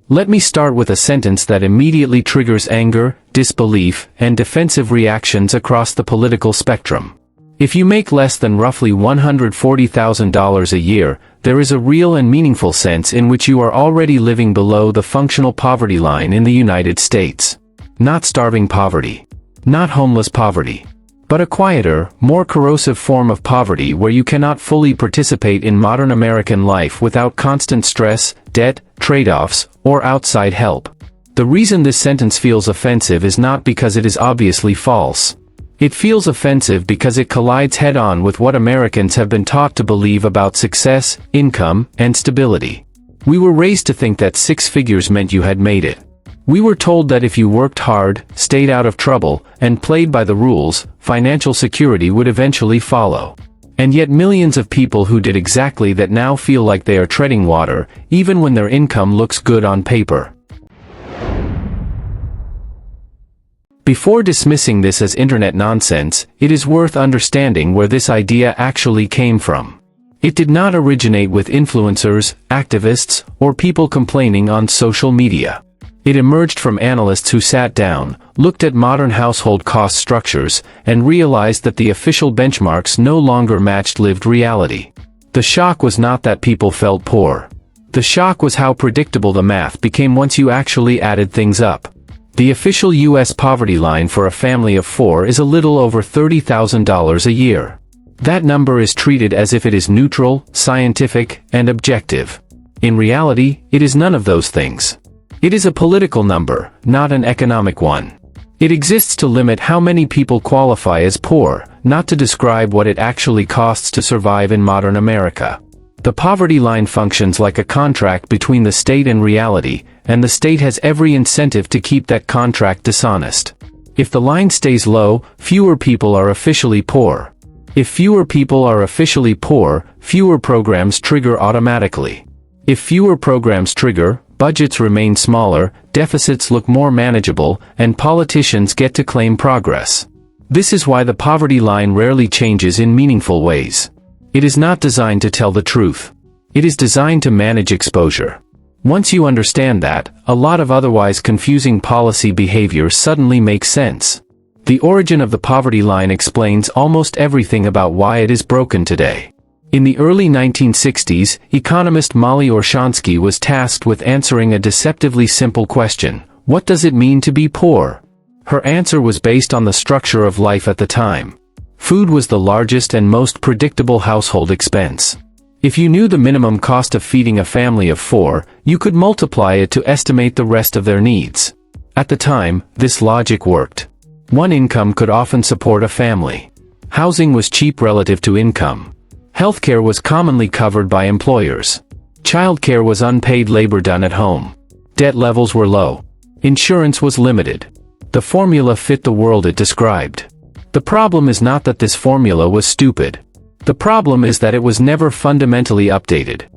Let me start with a sentence that immediately triggers anger, disbelief, and defensive reactions across the political spectrum. If you make less than roughly $140,000 a year, there is a real and meaningful sense in which you are already living below the functional poverty line in the United States. Not starving poverty. Not homeless poverty. But a quieter, more corrosive form of poverty where you cannot fully participate in modern American life without constant stress, debt, trade-offs, or outside help. The reason this sentence feels offensive is not because it is obviously false. It feels offensive because it collides head-on with what Americans have been taught to believe about success, income, and stability. We were raised to think that 6 figures meant you had made it. We were told that if you worked hard, stayed out of trouble, and played by the rules, financial security would eventually follow. And yet millions of people who did exactly that now feel like they are treading water, even when their income looks good on paper. Before dismissing this as internet nonsense, it is worth understanding where this idea actually came from. It did not originate with influencers, activists, or people complaining on social media. It emerged from analysts who sat down, looked at modern household cost structures, and realized that the official benchmarks no longer matched lived reality. The shock was not that people felt poor. The shock was how predictable the math became once you actually added things up. The official U.S. poverty line for a family of 4 is a little over $30,000 a year. That number is treated as if it is neutral, scientific, and objective. In reality, it is none of those things. It is a political number, not an economic one. It exists to limit how many people qualify as poor, not to describe what it actually costs to survive in modern America. The poverty line functions like a contract between the state and reality, and the state has every incentive to keep that contract dishonest. If the line stays low, fewer people are officially poor. If fewer people are officially poor, fewer programs trigger automatically. If fewer programs trigger, budgets remain smaller, deficits look more manageable, and politicians get to claim progress. This is why the poverty line rarely changes in meaningful ways. It is not designed to tell the truth. It is designed to manage exposure. Once you understand that, a lot of otherwise confusing policy behavior suddenly makes sense. The origin of the poverty line explains almost everything about why it is broken today. In the early 1960s, economist Molly Orshansky was tasked with answering a deceptively simple question: what does it mean to be poor? Her answer was based on the structure of life at the time. Food was the largest and most predictable household expense. If you knew the minimum cost of feeding a family of 4, you could multiply it to estimate the rest of their needs. At the time, this logic worked. One income could often support a family. Housing was cheap relative to income. Healthcare was commonly covered by employers. Childcare was unpaid labor done at home. Debt levels were low. Insurance was limited. The formula fit the world it described. The problem is not that this formula was stupid. The problem is that it was never fundamentally updated.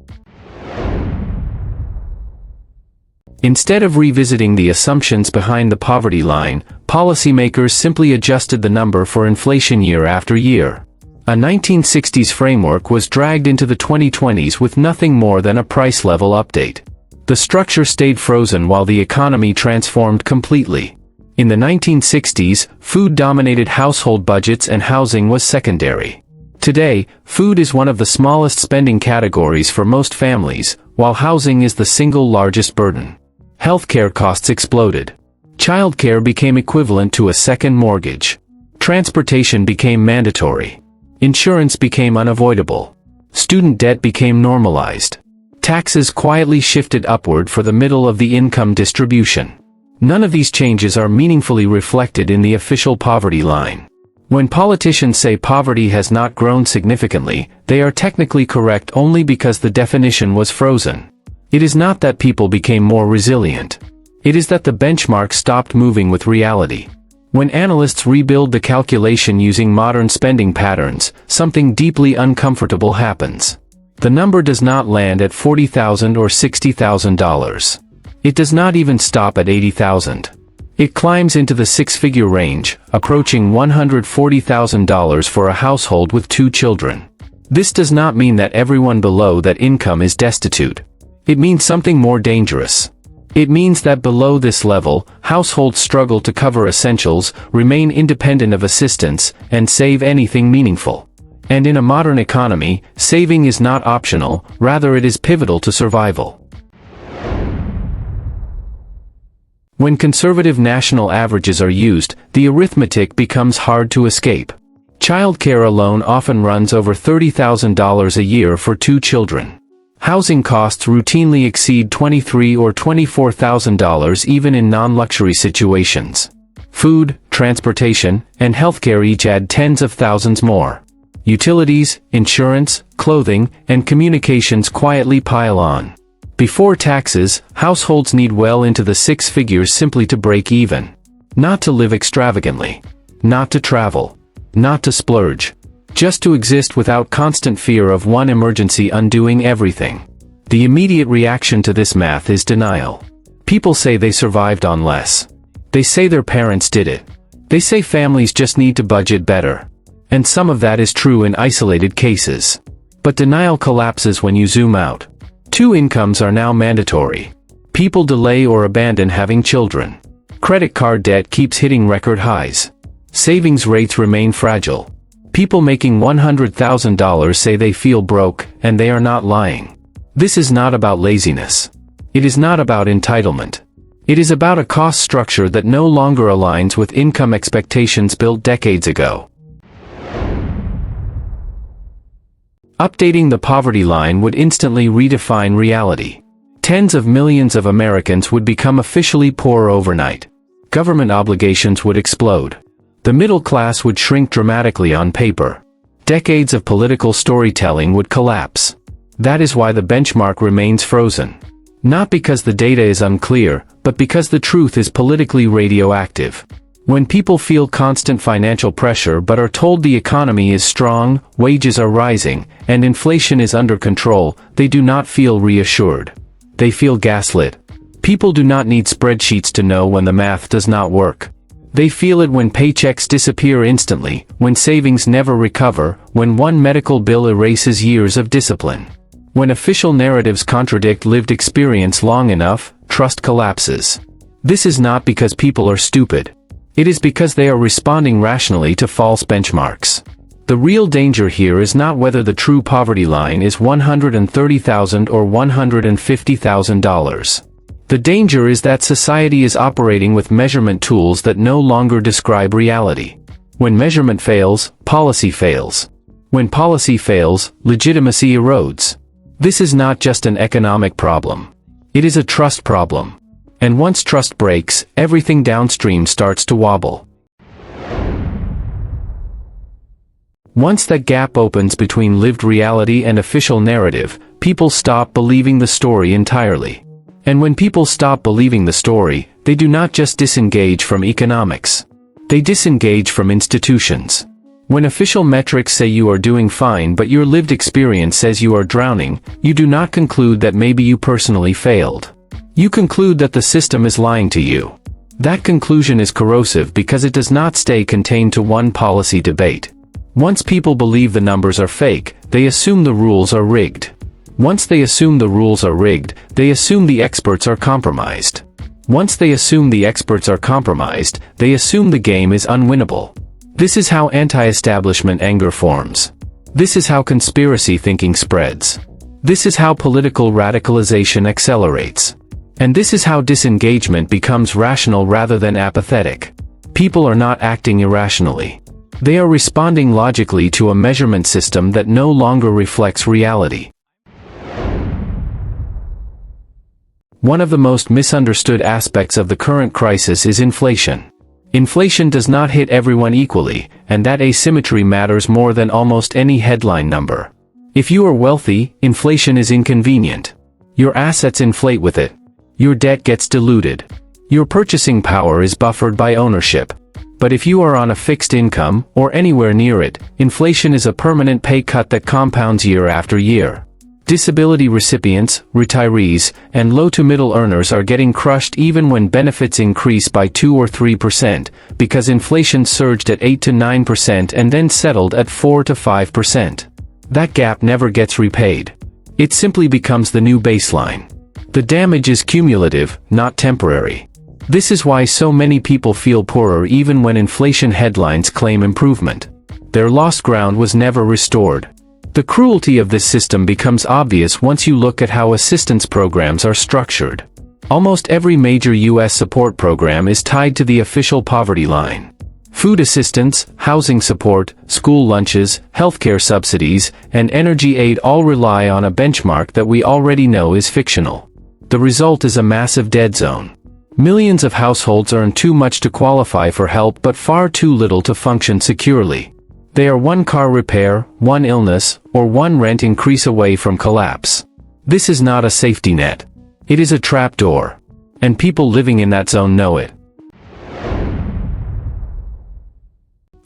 Instead of revisiting the assumptions behind the poverty line, policymakers simply adjusted the number for inflation year after year. A 1960s framework was dragged into the 2020s with nothing more than a price level update. The structure stayed frozen while the economy transformed completely. In the 1960s, food dominated household budgets and housing was secondary. Today, food is one of the smallest spending categories for most families, while housing is the single largest burden. Healthcare costs exploded. Childcare became equivalent to a second mortgage. Transportation became mandatory. Insurance became unavoidable. Student debt became normalized. Taxes quietly shifted upward for the middle of the income distribution. None of these changes are meaningfully reflected in the official poverty line. When politicians say poverty has not grown significantly, they are technically correct only because the definition was frozen. It is not that people became more resilient. It is that the benchmark stopped moving with reality. When analysts rebuild the calculation using modern spending patterns, something deeply uncomfortable happens. The number does not land at $40,000 or $60,000. It does not even stop at $80,000. It climbs into the 6-figure range, approaching $140,000 for a household with 2 children. This does not mean that everyone below that income is destitute. It means something more dangerous. It means that below this level, households struggle to cover essentials, remain independent of assistance, and save anything meaningful. And in a modern economy, saving is not optional, rather it is pivotal to survival. When conservative national averages are used, the arithmetic becomes hard to escape. Childcare alone often runs over $30,000 a year for 2 children. Housing costs routinely exceed $23,000 or $24,000 even in non-luxury situations. Food, transportation, and healthcare each add tens of thousands more. Utilities, insurance, clothing, and communications quietly pile on. Before taxes, households need well into the 6 figures simply to break even. Not to live extravagantly. Not to travel. Not to splurge. Just to exist without constant fear of one emergency undoing everything. The immediate reaction to this math is denial. People say they survived on less. They say their parents did it. They say families just need to budget better. And some of that is true in isolated cases. But denial collapses when you zoom out. 2 incomes are now mandatory. People delay or abandon having children. Credit card debt keeps hitting record highs. Savings rates remain fragile. People making $100,000 say they feel broke, and they are not lying. This is not about laziness. It is not about entitlement. It is about a cost structure that no longer aligns with income expectations built decades ago. Updating the poverty line would instantly redefine reality. Tens of millions of Americans would become officially poor overnight. Government obligations would explode. The middle class would shrink dramatically on paper. Decades of political storytelling would collapse. That is why the benchmark remains frozen. Not because the data is unclear, but because the truth is politically radioactive. When people feel constant financial pressure but are told the economy is strong, wages are rising, and inflation is under control, they do not feel reassured. They feel gaslit. People do not need spreadsheets to know when the math does not work. They feel it when paychecks disappear instantly, when savings never recover, when one medical bill erases years of discipline. When official narratives contradict lived experience long enough, trust collapses. This is not because people are stupid. It is because they are responding rationally to false benchmarks. The real danger here is not whether the true poverty line is $130,000 or $150,000. The danger is that society is operating with measurement tools that no longer describe reality. When measurement fails, policy fails. When policy fails, legitimacy erodes. This is not just an economic problem. It is a trust problem. And once trust breaks, everything downstream starts to wobble. Once that gap opens between lived reality and official narrative, people stop believing the story entirely. And when people stop believing the story, they do not just disengage from economics. They disengage from institutions. When official metrics say you are doing fine but your lived experience says you are drowning, you do not conclude that maybe you personally failed. You conclude that the system is lying to you. That conclusion is corrosive because it does not stay contained to one policy debate. Once people believe the numbers are fake, they assume the rules are rigged. Once they assume the rules are rigged, they assume the experts are compromised. Once they assume the experts are compromised, they assume the game is unwinnable. This is how anti-establishment anger forms. This is how conspiracy thinking spreads. This is how political radicalization accelerates. And this is how disengagement becomes rational rather than apathetic. People are not acting irrationally. They are responding logically to a measurement system that no longer reflects reality. One of the most misunderstood aspects of the current crisis is inflation. Inflation does not hit everyone equally, and that asymmetry matters more than almost any headline number. If you are wealthy, inflation is inconvenient. Your assets inflate with it. Your debt gets diluted. Your purchasing power is buffered by ownership. But if you are on a fixed income, or anywhere near it, inflation is a permanent pay cut that compounds year after year. Disability recipients, retirees, and low-to-middle earners are getting crushed even when benefits increase by 2 or 3%, because inflation surged at 8 to 9% and then settled at 4 to 5%. That gap never gets repaid. It simply becomes the new baseline. The damage is cumulative, not temporary. This is why so many people feel poorer even when inflation headlines claim improvement. Their lost ground was never restored. The cruelty of this system becomes obvious once you look at how assistance programs are structured. Almost every major U.S. support program is tied to the official poverty line. Food assistance, housing support, school lunches, healthcare subsidies, and energy aid all rely on a benchmark that we already know is fictional. The result is a massive dead zone. Millions of households earn too much to qualify for help but far too little to function securely. They are one car repair, one illness, or one rent increase away from collapse. This is not a safety net. It is a trapdoor. And people living in that zone know it.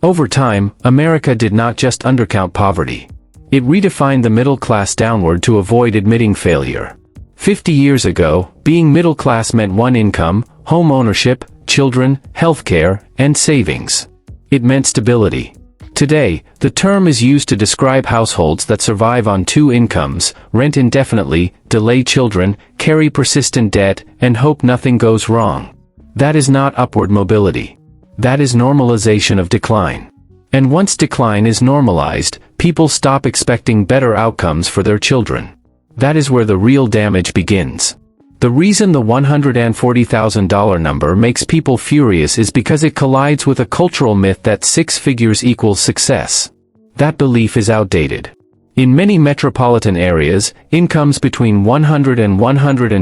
Over time, America did not just undercount poverty. It redefined the middle class downward to avoid admitting failure. 50 years ago, being middle class meant one income, home ownership, children, healthcare, and savings. It meant stability. Today, the term is used to describe households that survive on two incomes, rent indefinitely, delay children, carry persistent debt, and hope nothing goes wrong. That is not upward mobility. That is normalization of decline. And once decline is normalized, people stop expecting better outcomes for their children. That is where the real damage begins. The reason the $140,000 number makes people furious is because it collides with a cultural myth that 6 figures equals success. That belief is outdated. In many metropolitan areas, incomes between $100,000 and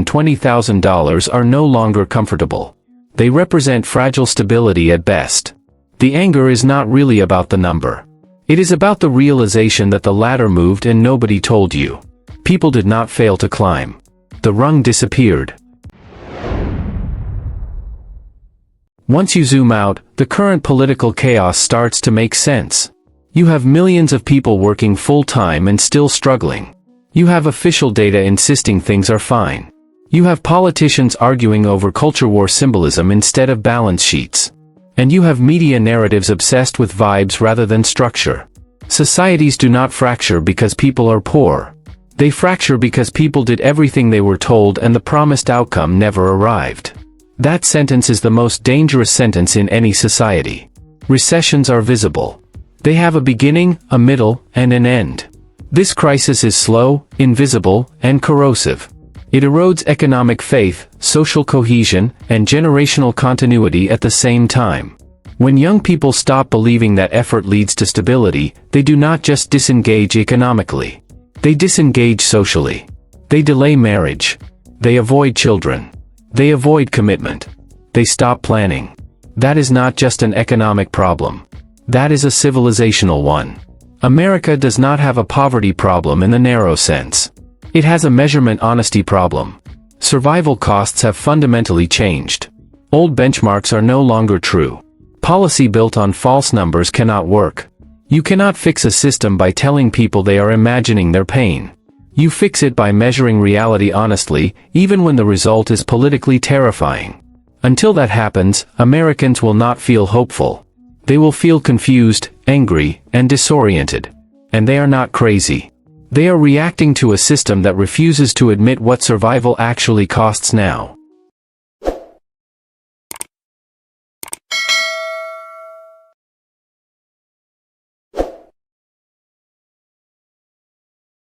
$120,000 are no longer comfortable. They represent fragile stability at best. The anger is not really about the number. It is about the realization that the ladder moved and nobody told you. People did not fail to climb. The rung disappeared. Once you zoom out, the current political chaos starts to make sense. You have millions of people working full-time and still struggling. You have official data insisting things are fine. You have politicians arguing over culture war symbolism instead of balance sheets. And you have media narratives obsessed with vibes rather than structure. Societies do not fracture because people are poor. They fracture because people did everything they were told and the promised outcome never arrived. That sentence is the most dangerous sentence in any society. Recessions are visible. They have a beginning, a middle, and an end. This crisis is slow, invisible, and corrosive. It erodes economic faith, social cohesion, and generational continuity at the same time. When young people stop believing that effort leads to stability, they do not just disengage economically. They disengage socially. They delay marriage. They avoid children. They avoid commitment. They stop planning. That is not just an economic problem. That is a civilizational one. America does not have a poverty problem in the narrow sense. It has a measurement honesty problem. Survival costs have fundamentally changed. Old benchmarks are no longer true. Policy built on false numbers cannot work. You cannot fix a system by telling people they are imagining their pain. You fix it by measuring reality honestly, even when the result is politically terrifying. Until that happens, Americans will not feel hopeful. They will feel confused, angry, and disoriented. And they are not crazy. They are reacting to a system that refuses to admit what survival actually costs now.